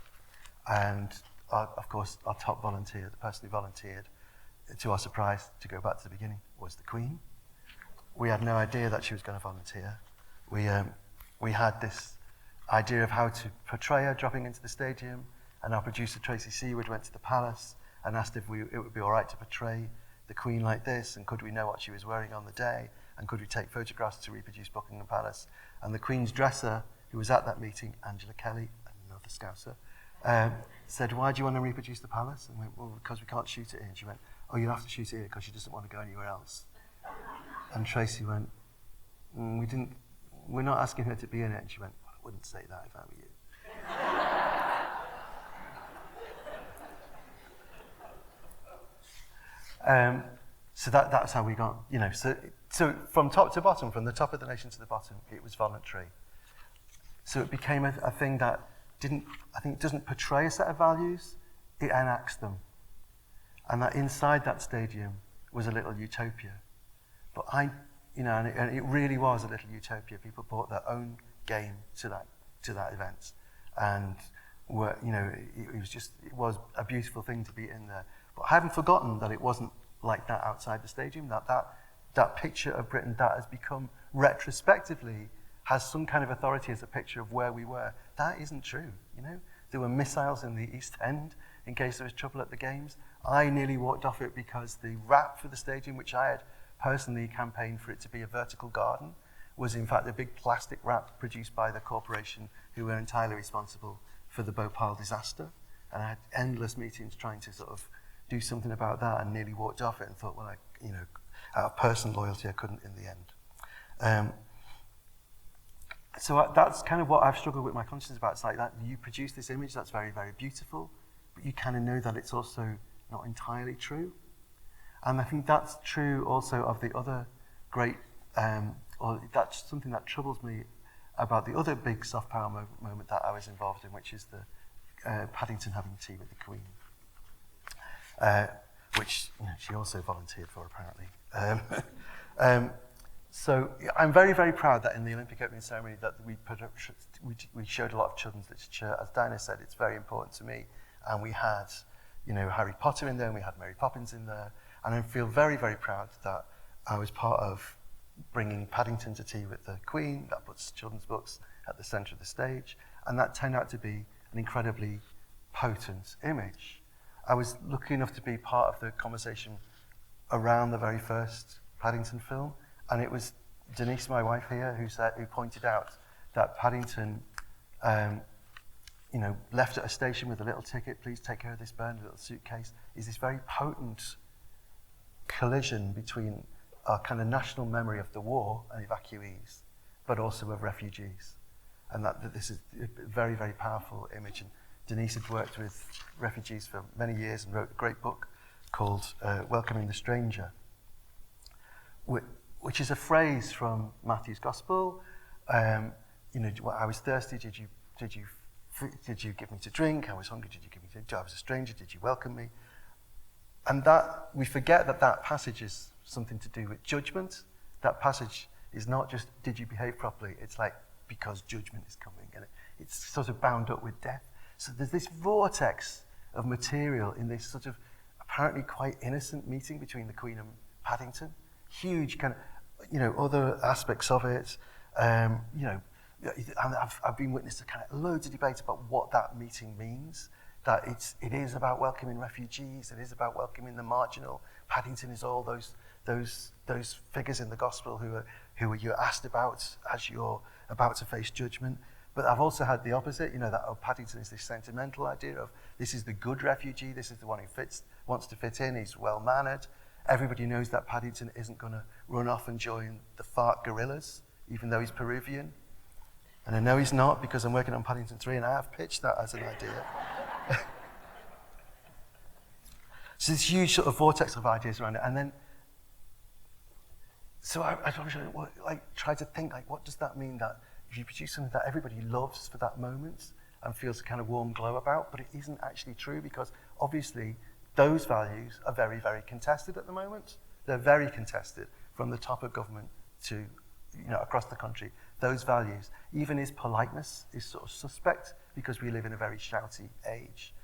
[SPEAKER 2] And of course, our top volunteer, the person who volunteered, to our surprise, to go back to the beginning, was the Queen. We had no idea that she was going to volunteer. We had this idea of how to portray her dropping into the stadium, and our producer Tracy Seward went to the palace and asked if it would be all right to portray the Queen like this, and could we know what she was wearing on the day, and could we take photographs to reproduce Buckingham Palace. And the Queen's dresser, who was at that meeting, Angela Kelly, another Scouser, said, why do you want to reproduce the palace? And we went, well, because we can't shoot it here. And she went, oh, you'll have to shoot it here because she doesn't want to go anywhere else. And Tracy went, we're not asking her to be in it. And she went, well, I wouldn't say that if I were you. So that's how we got, so from top to bottom, from the top of the nation to the bottom, it was voluntary. So it became a thing that doesn't portray a set of values, it enacts them. And that inside that stadium was a little utopia. But and it really was a little utopia. People brought their own game to that event. And it was a beautiful thing to be in there. But I haven't forgotten that it wasn't like that outside the stadium, that picture of Britain that has become retrospectively has some kind of authority as a picture of where we were. That isn't true, There were missiles in the East End in case there was trouble at the games. I nearly walked off it because the wrap for the stadium, which I had personally campaigned for it to be a vertical garden, was in fact a big plastic wrap produced by the corporation who were entirely responsible for the Bhopal disaster. And I had endless meetings trying to sort of do something about that, and nearly walked off it and thought, well, out of personal loyalty, I couldn't in the end. So that's kind of what I've struggled with my conscience about. It's like that you produce this image that's very, very beautiful, but you kind of know that it's also not entirely true. And I think that's true also of the other great, or that's something that troubles me about the other big soft power moment that I was involved in, which is the Paddington having tea with the Queen. which she also volunteered for, apparently. So I'm very, very proud that in the Olympic opening ceremony that we showed a lot of children's literature. As Dinah said, it's very important to me. And we had, Harry Potter in there, and we had Mary Poppins in there. And I feel very, very proud that I was part of bringing Paddington to tea with the Queen. That puts children's books at the centre of the stage. And that turned out to be an incredibly potent image. I was lucky enough to be part of the conversation around the very first Paddington film. And it was Denise, my wife here, who pointed out that Paddington, left at a station with a little ticket, please take care of this bird, a little suitcase, is this very potent collision between our kind of national memory of the war and evacuees, but also of refugees. And that this is a very, very powerful image. And Denise had worked with refugees for many years and wrote a great book called Welcoming the Stranger, which is a phrase from Matthew's Gospel. I was thirsty, did you give me to drink? I was hungry, did you give me to drink? I was a stranger, did you welcome me? And that we forget that passage is something to do with judgment. That passage is not just, did you behave properly? It's like, because judgment is coming. And it's sort of bound up with death. So there's this vortex of material in this sort of apparently quite innocent meeting between the Queen and Paddington. Huge kind of, other aspects of it. And I've been witness to kind of loads of debates about what that meeting means. That it is about welcoming refugees. It is about welcoming the marginal. Paddington is all those figures in the gospel who you're asked about as you're about to face judgment. But I've also had the opposite. That Paddington is this sentimental idea of this is the good refugee. This is the one who wants to fit in. He's well mannered. Everybody knows that Paddington isn't going to run off and join the FARC guerrillas, even though he's Peruvian. And I know he's not because I'm working on Paddington 3 and I have pitched that as an idea. So this huge sort of vortex of ideas around it. And then, so I tried to think, what does that mean that if you produce something that everybody loves for that moment and feels a kind of warm glow about, but it isn't actually true because obviously those values are very, very contested at the moment. They're very contested from the top of government to, across the country. Those values, even his politeness is sort of suspect because we live in a very shouty age.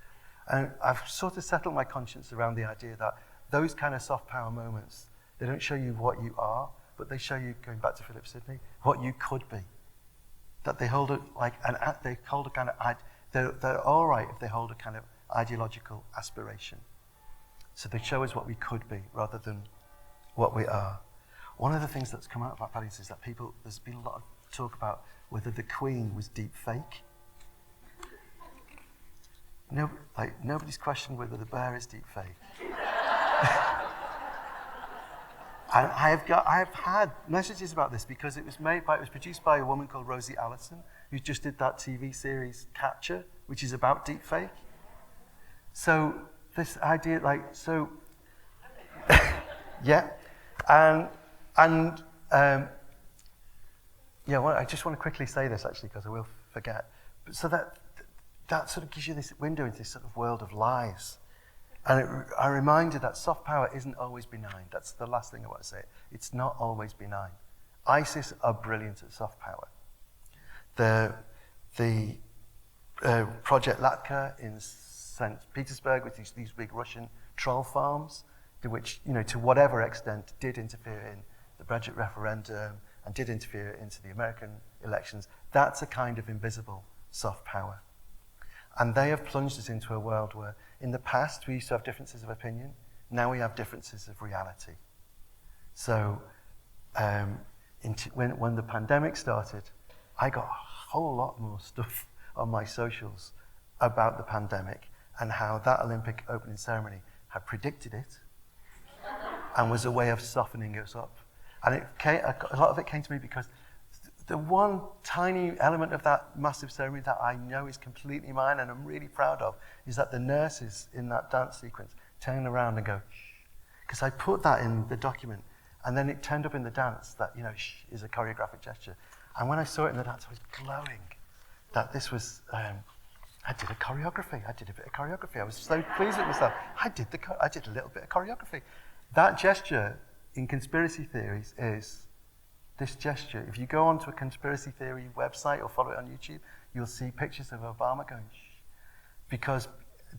[SPEAKER 2] And I've sort of settled my conscience around the idea that those kind of soft power moments, they don't show you what you are, but they show you, going back to Philip Sidney, what you could be. That they hold they're all right if they hold a kind of ideological aspiration. So they show us what we could be rather than what we are. One of the things that's come out about Paddington is that there's been a lot of talk about whether the Queen was deep fake. Nobody's questioned whether the bear is deep fake. And I have had messages about this because it was produced by a woman called Rosie Allison, who just did that TV series Capture, which is about deep fake. So this idea, yeah, I just want to quickly say this actually because I will forget. So that sort of gives you this window into this sort of world of lies. And I'm reminded that soft power isn't always benign. That's the last thing I want to say. It's not always benign. ISIS are brilliant at soft power. The Project Latka in St. Petersburg with these big Russian troll farms, which, to whatever extent did interfere in the Brexit referendum and did interfere into the American elections, that's a kind of invisible soft power. And they have plunged us into a world where, in the past, we used to have differences of opinion. Now we have differences of reality. So, when the pandemic started, I got a whole lot more stuff on my socials about the pandemic and how that Olympic opening ceremony had predicted it and was a way of softening us up. And a lot of it came to me because the one tiny element of that massive ceremony that I know is completely mine and I'm really proud of is that the nurses in that dance sequence turn around and go, shh. Because I put that in the document and then it turned up in the dance that, shh is a choreographic gesture. And when I saw it in the dance, I was glowing that this was I did a choreography. I did a bit of choreography. I was so pleased with myself. I did a little bit of choreography. That gesture in conspiracy theories is this gesture. If you go onto a conspiracy theory website or follow it on YouTube, you'll see pictures of Obama going shh, because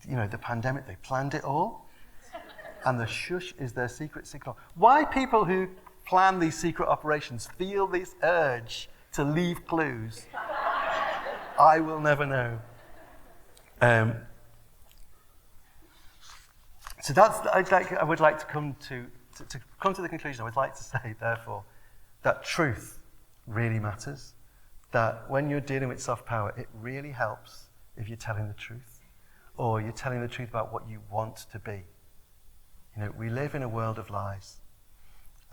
[SPEAKER 2] the pandemic, they planned it all, and the shush is their secret signal. Why people who plan these secret operations feel this urge to leave clues, I will never know. So I would like to come to the conclusion. I would like to say, therefore, that truth really matters. That when you're dealing with soft power, it really helps if you're telling the truth, or you're telling the truth about what you want to be. We live in a world of lies,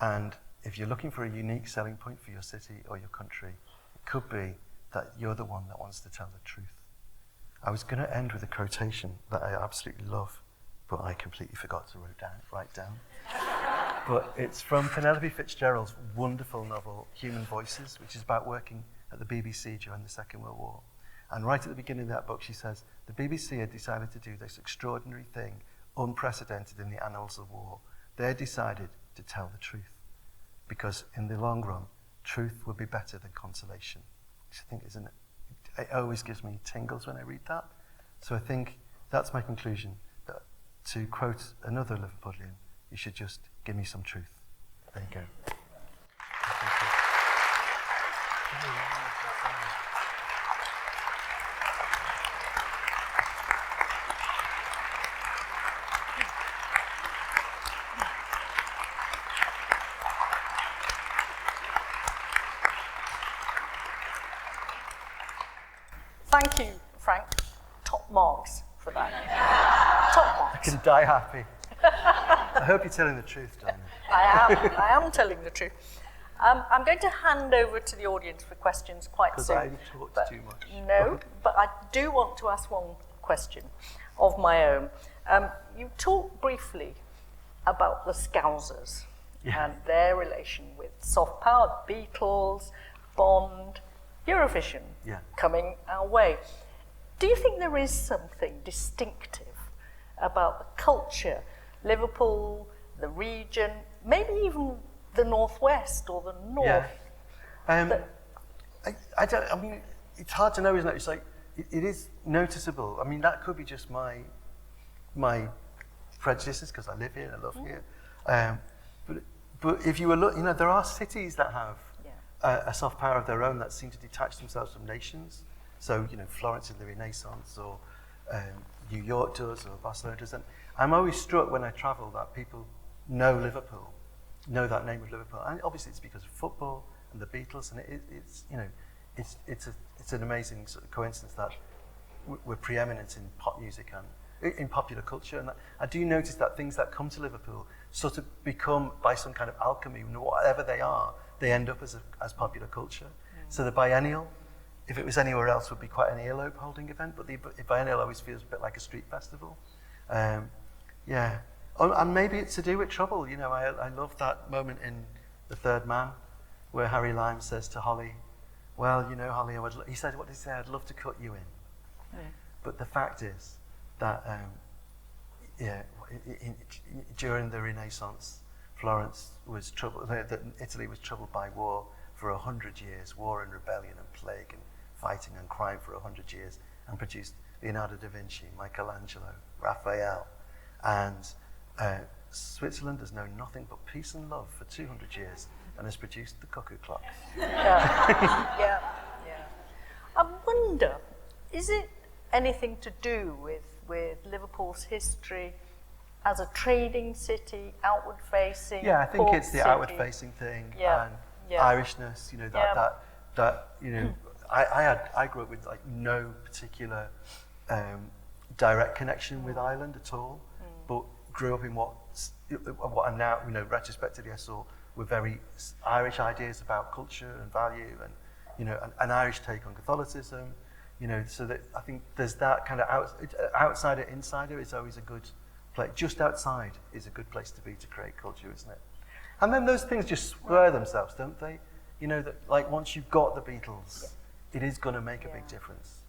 [SPEAKER 2] and if you're looking for a unique selling point for your city or your country, it could be that you're the one that wants to tell the truth. I was going to end with a quotation that I absolutely love, but I completely forgot to write down. But it's from Penelope Fitzgerald's wonderful novel, Human Voices, which is about working at the BBC during the Second World War. And right at the beginning of that book, she says, the BBC had decided to do this extraordinary thing, unprecedented in the annals of war. They had decided to tell the truth, because in the long run, truth would be better than consolation. Which I think it always gives me tingles when I read that. So I think that's my conclusion, that to quote another Liverpudlian, you should just give me some truth. There you go.
[SPEAKER 1] Thank you, Frank. Top marks for that. Top marks.
[SPEAKER 2] I can die happy. I hope you're telling the truth, Diana.
[SPEAKER 1] I am telling the truth. I'm going to hand over to the audience for questions quite soon.
[SPEAKER 2] Because I talked too much.
[SPEAKER 1] No, but I do want to ask one question of my own. You talked briefly about the Scousers and their relation with soft power, the Beatles, Bond, Eurovision coming our way. Do you think there is something distinctive about the culture, Liverpool, the region, maybe even the Northwest or the North?
[SPEAKER 2] Yeah. I mean, it's hard to know, isn't it? It's like, it is noticeable. I mean, that could be just my prejudices, because I live here and I love here. But if you were looking, there are cities that have a soft power of their own that seem to detach themselves from nations. So, Florence in the Renaissance, or New York does, or Barcelona does. And I'm always struck when I travel that people know Liverpool, know that name of Liverpool. And obviously it's because of football and the Beatles, and it's an amazing sort of coincidence that we're preeminent in pop music and in popular culture. And I do notice that things that come to Liverpool sort of become, by some kind of alchemy, whatever they are, they end up as popular culture. So the biennial, if it was anywhere else, would be quite an earlobe holding event, but the biennial always feels a bit like a street festival. And maybe it's to do with trouble. I love that moment in The Third Man where Harry Lime says to Holly, well, Holly, he said, what did he say? I'd love to cut you in. But the fact is that during the Renaissance, Florence was troubled, Italy was troubled by war for 100 years, war and rebellion and plague and fighting and crime for 100 years, and produced Leonardo da Vinci, Michelangelo, Raphael. And Switzerland has known nothing but peace and love for 200 years and has produced the cuckoo clocks.
[SPEAKER 1] Yeah. I wonder, is it anything to do with Liverpool's history as a trading city, outward-facing?
[SPEAKER 2] Yeah, I think it's the outward-facing thing, and Irishness. I grew up with no particular direct connection with Ireland at all, but grew up in what I now, retrospectively I saw were very Irish ideas about culture and value, and an Irish take on Catholicism. So that I think there's that kind of outsider insider is always a good place. Just outside is a good place to be to create culture, isn't it? And then those things just square themselves, don't they? That once you've got the Beatles, it is going to make a big difference.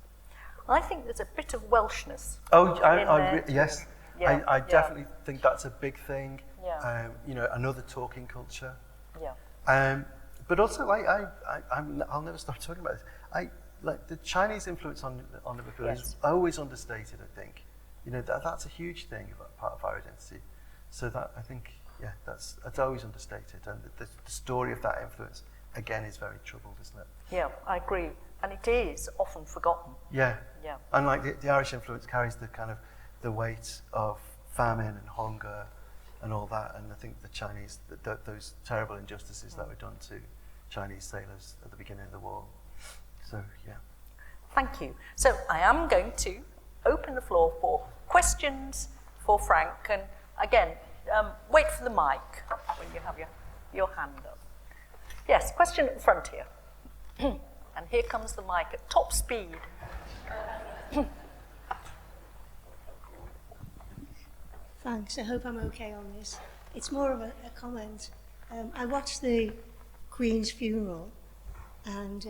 [SPEAKER 1] I think there's a bit of Welshness.
[SPEAKER 2] Oh,
[SPEAKER 1] Yeah,
[SPEAKER 2] yes. I definitely think that's a big thing.
[SPEAKER 1] Yeah.
[SPEAKER 2] You know, another talking culture.
[SPEAKER 1] Yeah.
[SPEAKER 2] But also, I'll never stop talking about this. Like the Chinese influence on Liverpool is always understated. I think, you know, that's a huge thing about part of our identity. So that I think, that's always understated, and the story of that influence again is very troubled, isn't it?
[SPEAKER 1] Yeah, I agree, and it is often forgotten.
[SPEAKER 2] Yeah.
[SPEAKER 1] Yeah.
[SPEAKER 2] And like the Irish influence carries the kind of the weight of famine and hunger and all that, and I think the Chinese, those terrible injustices that were done to Chinese sailors at the beginning of the war. So, yeah.
[SPEAKER 1] Thank you. So I am going to open the floor for questions for Frank, and again, wait for the mic when you have your hand up. Yes, question at the front here. And here comes the mic at top speed.
[SPEAKER 3] Thanks. I hope I'm okay on this. It's more of a comment. I watched the Queen's funeral, and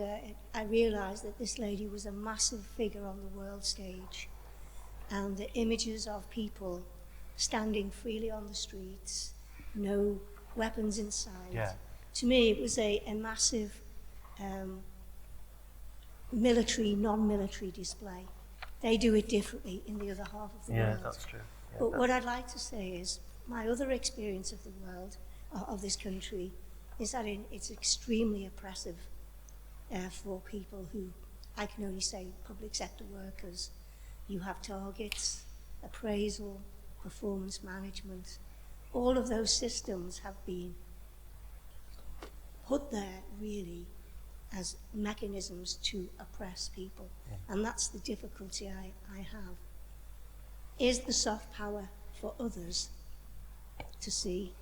[SPEAKER 3] I realised that this lady was a massive figure on the world stage, and the images of people standing freely on the streets, no weapons in sight.
[SPEAKER 2] Yeah.
[SPEAKER 3] To me, it was a massive military, non-military display. They do it differently in the other half of the world.
[SPEAKER 2] Yeah, that's true. Yeah,
[SPEAKER 3] But what I'd like to say is my other experience of the world, of this country, is that it's extremely oppressive for people who, I can only say public sector workers. You have targets, appraisal, performance management. All of those systems have been put there really as mechanisms to oppress people. Yeah. And that's the difficulty I have. Is the soft power for others to see,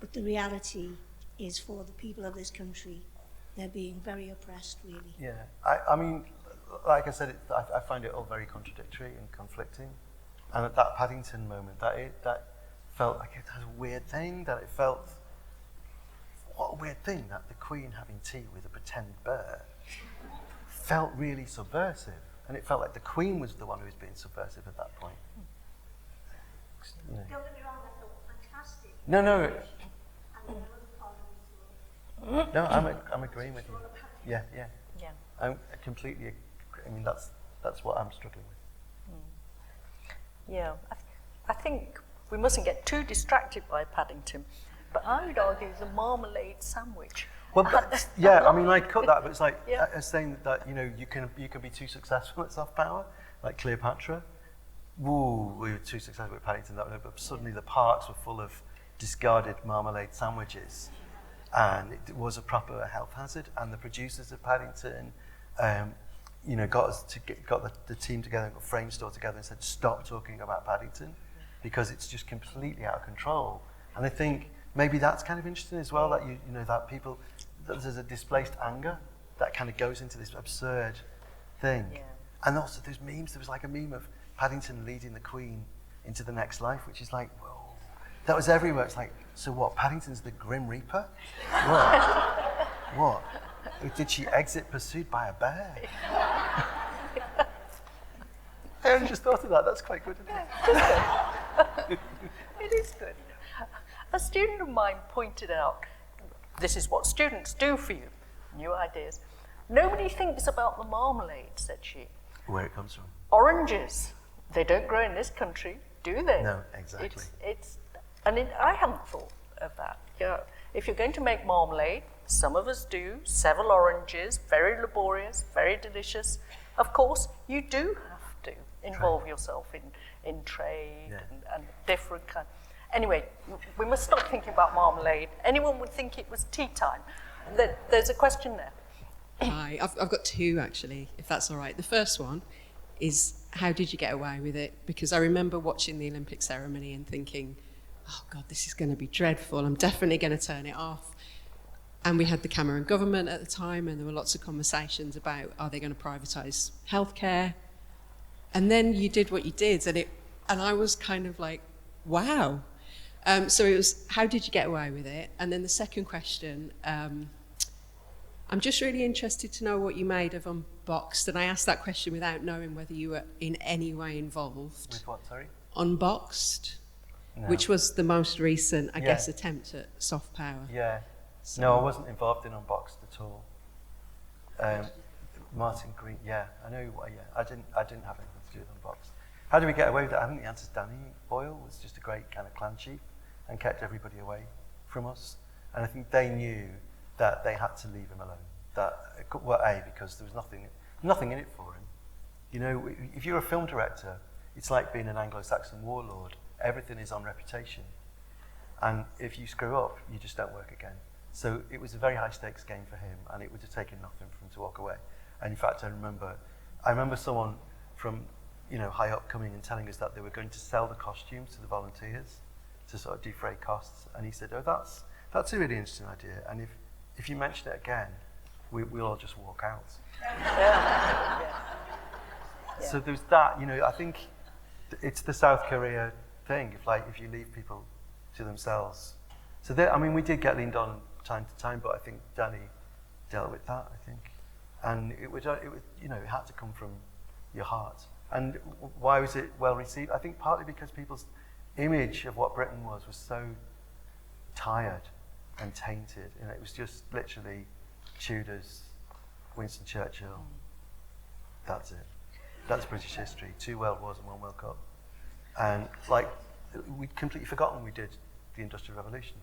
[SPEAKER 3] but the reality is for the people of this country, they're being very oppressed, really.
[SPEAKER 2] Yeah, I mean, like I said, I find it all very contradictory and conflicting. And at that Paddington moment, that felt like it had a weird thing, that it felt, what a weird thing, that the Queen having tea with a pretend bear felt really subversive. And it felt like the Queen was the one who was being subversive at that point. You know.
[SPEAKER 3] Don't get me wrong, I thought fantastic.
[SPEAKER 2] No. I'm agreeing with you. Yeah. I'm completely. I mean, that's what I'm struggling with.
[SPEAKER 1] Yeah, I think we mustn't get too distracted by Paddington, but I would argue the marmalade sandwich.
[SPEAKER 2] Well, I mean, I cut that, but it's like saying that, you know, you can be too successful at soft power, like Cleopatra. Woo, we were too successful with Paddington that way, but suddenly the parks were full of discarded marmalade sandwiches, and it was a proper health hazard. And the producers of Paddington, you know, got the team together and got Frame Store together and said, stop talking about Paddington because it's just completely out of control. And I think maybe that's kind of interesting as well, that you know that people, that there's a displaced anger that kind of goes into this absurd thing. Yeah. And also there's memes. There was like a meme of Paddington leading the Queen into the next life, which is like, whoa, that was everywhere. It's like, so what? Paddington's the Grim Reaper? What? Did she exit pursued by a bear? I only just thought of that. That's quite good, isn't it?
[SPEAKER 1] It is good. A student of mine pointed out, this is what students do for you, new ideas. Nobody thinks about the marmalade, said she.
[SPEAKER 2] Where it comes from.
[SPEAKER 1] Oranges, they don't grow in this country, do they?
[SPEAKER 2] No, exactly.
[SPEAKER 1] I hadn't thought of that. Yeah. If you're going to make marmalade, some of us do, several oranges, very laborious, very delicious. Of course, you do have to involve yourself in trade and different kind. Anyway, we must stop thinking about marmalade. Anyone would think it was tea time. There's a question there.
[SPEAKER 4] Hi, I've got two actually, if that's all right. The first one is, how did you get away with it? Because I remember watching the Olympic ceremony and thinking, oh God, this is going to be dreadful. I'm definitely going to turn it off. And we had the Cameron government at the time, and there were lots of conversations about, are they going to privatise healthcare? And then you did what you did, and I was kind of like, wow. So it was, how did you get away with it? And then the second question, I'm just really interested to know what you made of Unboxed, and I asked that question without knowing whether you were in any way involved.
[SPEAKER 2] With what, sorry?
[SPEAKER 4] Unboxed,
[SPEAKER 2] No.
[SPEAKER 4] which was the most recent, I
[SPEAKER 2] Yeah.
[SPEAKER 4] guess, attempt at soft power.
[SPEAKER 2] Yeah.
[SPEAKER 4] So-
[SPEAKER 2] No, I wasn't involved in Unboxed at all. Martin Green, yeah, I know. Yeah, I didn't have anything to do with Unboxed. How did we get away with that? I think the answer is Danny Boyle was just a great kind of clan chief and kept everybody away from us. And I think they knew that they had to leave him alone. Because there was nothing in it for him. You know, if you're a film director, it's like being an Anglo-Saxon warlord. Everything is on reputation. And if you screw up, you just don't work again. So it was a very high stakes game for him, and it would have taken nothing for him to walk away. And in fact, I remember someone from, high up coming and telling us that they were going to sell the costumes to the volunteers to sort of defray costs. And he said, "Oh, that's a really interesting idea. And if you mention it again, we'll all just walk out."
[SPEAKER 1] Yeah.
[SPEAKER 2] So there's that. I think it's the South Korea thing. If you leave people to themselves. So we did get leaned on time to time, but I think Danny dealt with that. I think, and it had to come from your heart. And why was it well received? I think partly because people's image of what Britain was so tired and tainted. It was just literally Tudors, Winston Churchill. That's it. That's British history. 2 World Wars and 1 World Cup. And we'd completely forgotten we did the Industrial Revolution.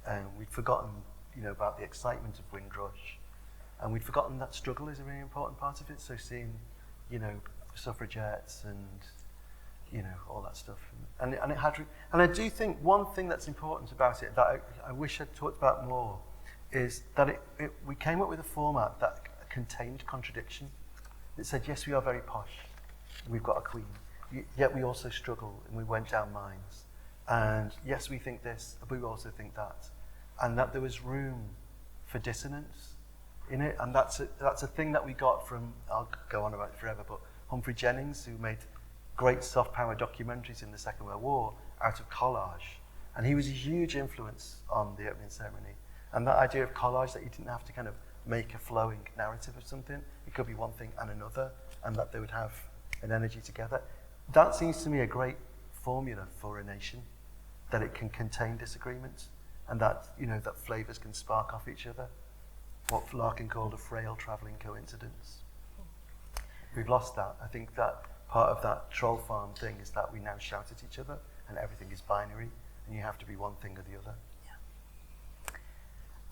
[SPEAKER 2] And we'd forgotten, about the excitement of Windrush. And we'd forgotten that struggle is a really important part of it. So seeing, suffragettes and, all that stuff. And it had, and I do think one thing that's important about it that I wish I'd talked about more is that we came up with a format that contained contradiction. It said, yes, we are very posh. We've got a queen. Yet we also struggle and we went down mines. And yes, we think this, but we also think that. And that there was room for dissonance in it. And that's a thing that we got from, I'll go on about it forever, but Humphrey Jennings, who made great soft power documentaries in the Second World War out of collage. And he was a huge influence on the opening ceremony. And that idea of collage, that you didn't have to kind of make a flowing narrative of something. It could be one thing and another, and that they would have an energy together. That seems to me a great formula for a nation, that it can contain disagreements, and that, that flavours can spark off each other. What Larkin called a frail travelling coincidence. We've lost that. I think that part of that troll farm thing is that we now shout at each other, and everything is binary, and you have to be one thing or the other.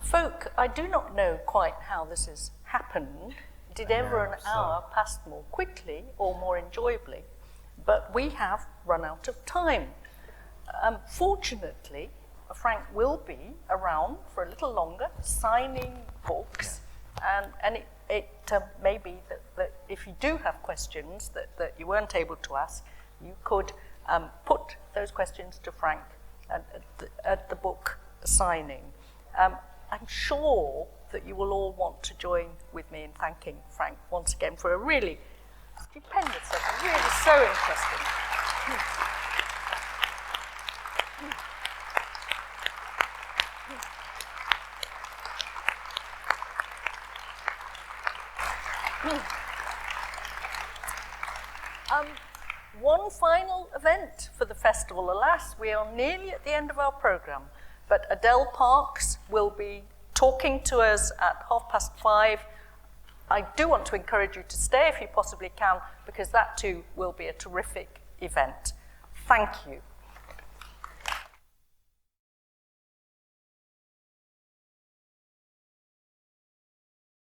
[SPEAKER 1] Folk, I do not know quite how this has happened. Did ever an hour pass more quickly or more enjoyably? But we have run out of time. Fortunately, Frank will be around for a little longer, signing books, and it may be that if you do have questions that you weren't able to ask, you could put those questions to Frank at the book signing. I'm sure that you will all want to join with me in thanking Frank once again for a really stupendous session, really so interesting. One final event for the festival. Alas, we are nearly at the end of our programme, but Adele Parks will be talking to us at 5:30. I do want to encourage you to stay if you possibly can, because that too will be a terrific event. Thank you.